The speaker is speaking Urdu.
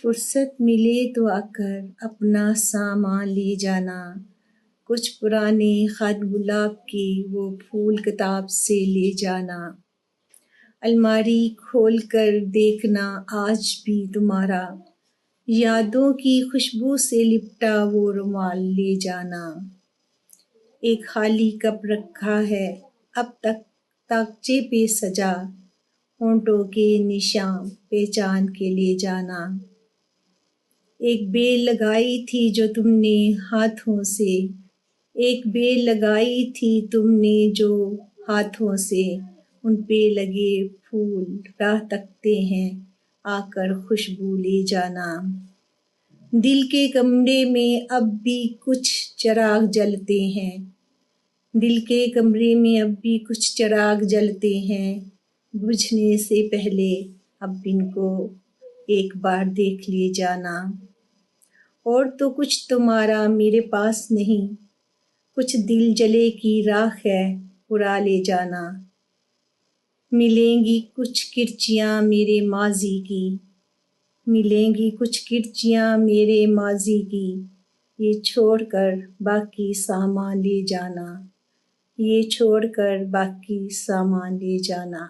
فرصت ملے تو آ کر اپنا سامان لے جانا، کچھ پرانے خط گلاب کے وہ پھول کتاب سے لے جانا، الماری کھول کر دیکھنا آج بھی تمہارا، یادوں کی خوشبو سے لپٹا وہ رومال لے جانا، ایک خالی کپ رکھا ہے اب تک تاکچے پہ سجا، ہونٹوں کے نشاں پہچان کے لے جانا، ایک بیل لگائی تھی جو تم نے ہاتھوں سے، ایک بیل لگائی تھی تم نے جو ہاتھوں سے، ان پہ لگے پھول راہ تکتے ہیں آ کر خوشبو لے جانا، دل کے کمرے میں اب بھی کچھ چراغ جلتے ہیں، دل کے کمرے میں اب بھی کچھ چراغ جلتے ہیں، بجھنے سے پہلے اب ان کو ایک بار دیکھ لے جانا، اور تو کچھ تمہارا میرے پاس نہیں، کچھ دل جلے کی راکھ ہے اڑا لے جانا، ملیں گی کچھ کرچیاں میرے ماضی کی، ملیں گی کچھ کرچیاں میرے ماضی کی، یہ چھوڑ کر باقی سامان لے جانا، یہ چھوڑ کر باقی سامان لے جانا۔